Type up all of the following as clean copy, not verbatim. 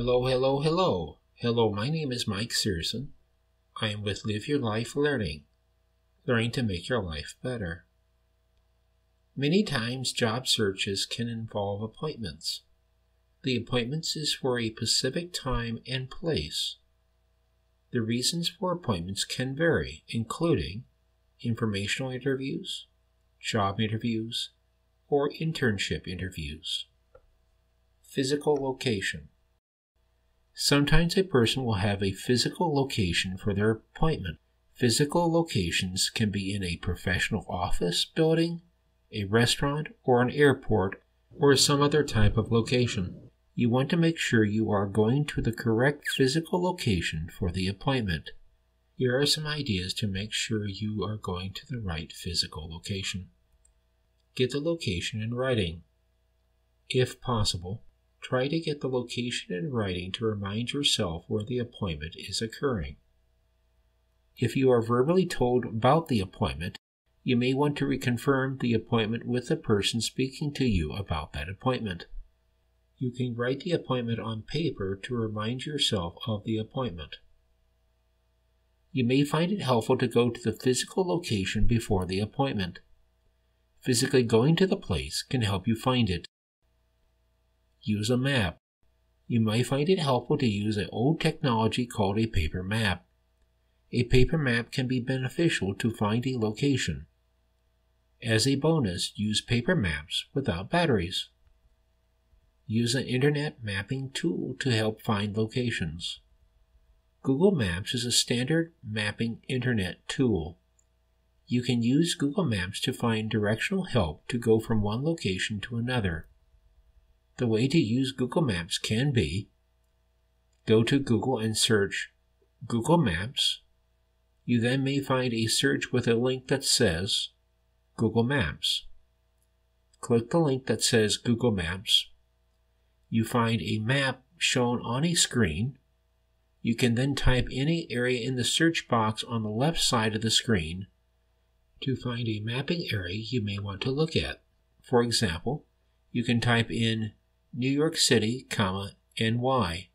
Hello, hello, hello. Hello, my name is Mike Searson. I am with Live Your Life Learning, learning to make your life better. Many times job searches can involve appointments. The appointments is for a specific time and place. The reasons for appointments can vary, including informational interviews, job interviews, or internship interviews. Physical location. Sometimes a person will have a physical location for their appointment. Physical locations can be in a professional office building, a restaurant, or an airport, or some other type of location. You want to make sure you are going to the correct physical location for the appointment. Here are some ideas to make sure you are going to the right physical location. Get the location in writing. If possible, try to get the location in writing to remind yourself where the appointment is occurring. If you are verbally told about the appointment, you may want to reconfirm the appointment with the person speaking to you about that appointment. You can write the appointment on paper to remind yourself of the appointment. You may find it helpful to go to the physical location before the appointment. Physically going to the place can help you find it. Use a map. You might find it helpful to use an old technology called a paper map. A paper map can be beneficial to find a location. As a bonus, use paper maps without batteries. Use an internet mapping tool to help find locations. Google Maps is a standard mapping internet tool. You can use Google Maps to find directional help to go from one location to another. The way to use Google Maps can be: go to Google and search Google Maps. You then may find a search with a link that says Google Maps. Click the link that says Google Maps. You find a map shown on a screen. You can then type any area in the search box on the left side of the screen to find a mapping area you may want to look at. For example, you can type in New York City, NY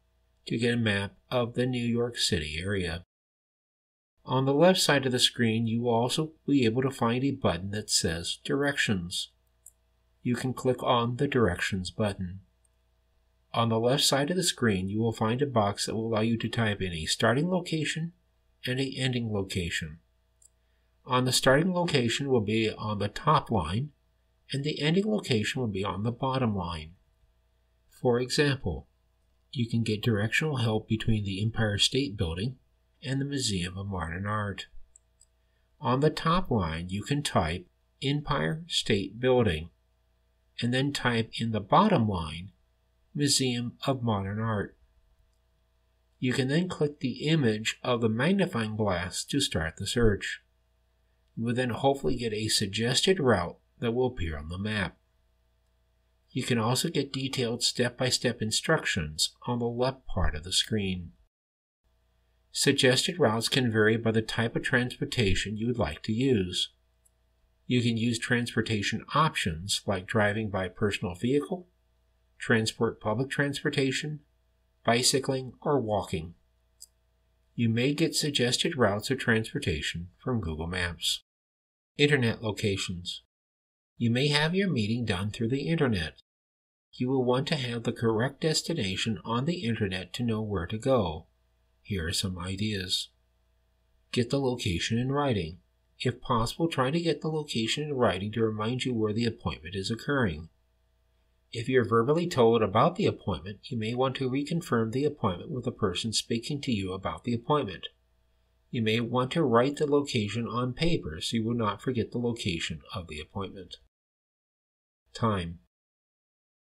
to get a map of the New York City area. On the left side of the screen, you will also be able to find a button that says Directions. You can click on the Directions button. On the left side of the screen, you will find a box that will allow you to type in a starting location and an ending location. On the starting location will be on the top line, and the ending location will be on the bottom line. For example, you can get directional help between the Empire State Building and the Museum of Modern Art. On the top line, you can type Empire State Building, and then type in the bottom line Museum of Modern Art. You can then click the image of the magnifying glass to start the search. You will then hopefully get a suggested route that will appear on the map. You can also get detailed step-by-step instructions on the left part of the screen. Suggested routes can vary by the type of transportation you would like to use. You can use transportation options like driving by personal vehicle, transport public transportation, bicycling, or walking. You may get suggested routes of transportation from Google Maps. Internet locations. You may have your meeting done through the internet. You will want to have the correct destination on the internet to know where to go. Here are some ideas. Get the location in writing. If possible, try to get the location in writing to remind you where the appointment is occurring. If you're verbally told about the appointment, you may want to reconfirm the appointment with the person speaking to you about the appointment. You may want to write the location on paper so you will not forget the location of the appointment. Time.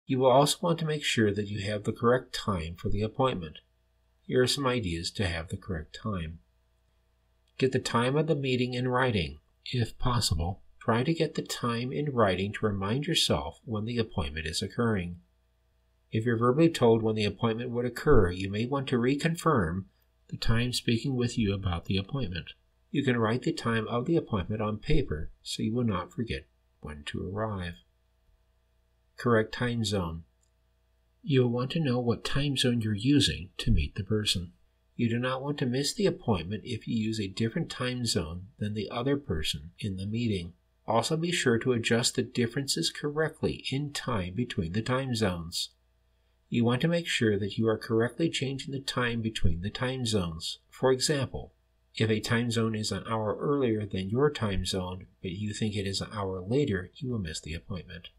You will also want to make sure that you have the correct time for the appointment. Here are some ideas to have the correct time. Get the time of the meeting in writing. If possible, try to get the time in writing to remind yourself when the appointment is occurring. If you're verbally told when the appointment would occur, you may want to reconfirm the time speaking with you about the appointment. You can write the time of the appointment on paper so you will not forget when to arrive. Correct time zone. You'll want to know what time zone you're using to meet the person. You do not want to miss the appointment if you use a different time zone than the other person in the meeting. Also be sure to adjust the differences correctly in time between the time zones. You want to make sure that you are correctly changing the time between the time zones. For example, if a time zone is an hour earlier than your time zone, but you think it is an hour later, you will miss the appointment.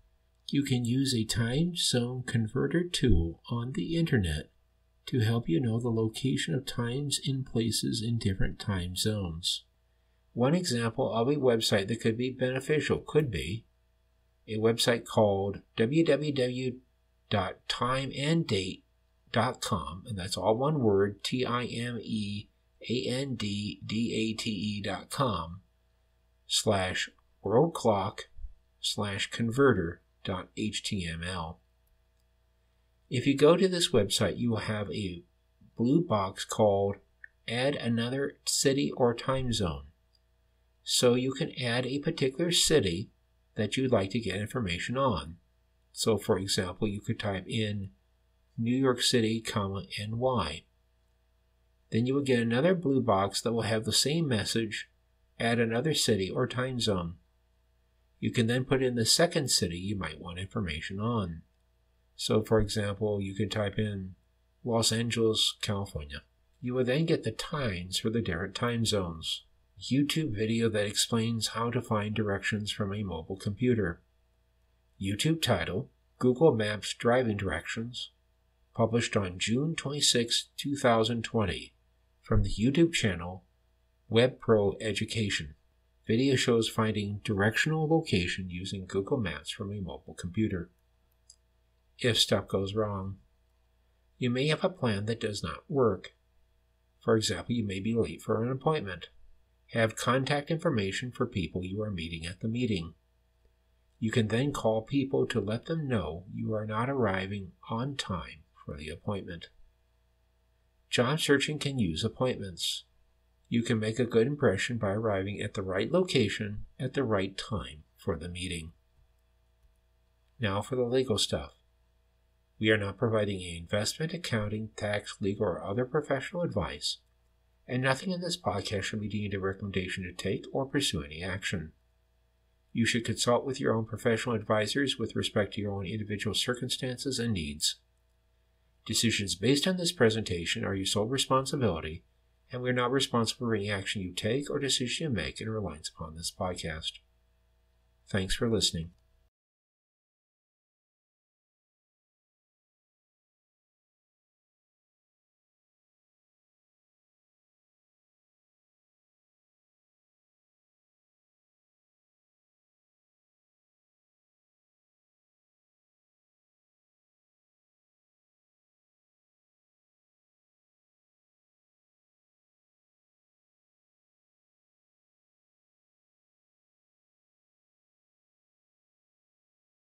You can use a time zone converter tool on the internet to help you know the location of times and places in different time zones. One example of a website that could be beneficial could be a website called www.timeanddate.com, and that's all one word, timeanddate.com, /worldclock/converter.html. If you go to this website, you will have a blue box called Add Another City or Time Zone. So you can add a particular city that you'd like to get information on. So for example, you could type in New York City, NY. Then you will get another blue box that will have the same message, Add Another City or Time Zone. You can then put in the second city you might want information on. So for example, you could type in Los Angeles, California. You will then get the times for the different time zones. YouTube video that explains how to find directions from a mobile computer. YouTube title, Google Maps driving directions, published on June 26, 2020, from the YouTube channel WebPro Education. Video shows finding directional location using Google Maps from a mobile computer. If stuff goes wrong, you may have a plan that does not work. For example, you may be late for an appointment. Have contact information for people you are meeting at the meeting. You can then call people to let them know you are not arriving on time for the appointment. Job searching can use appointments. You can make a good impression by arriving at the right location at the right time for the meeting. Now for the legal stuff. We are not providing any investment, accounting, tax, legal, or other professional advice, and nothing in this podcast should be deemed a recommendation to take or pursue any action. You should consult with your own professional advisors with respect to your own individual circumstances and needs. Decisions based on this presentation are your sole responsibility, and we are not responsible for any action you take or decision you make in reliance upon this podcast. Thanks for listening.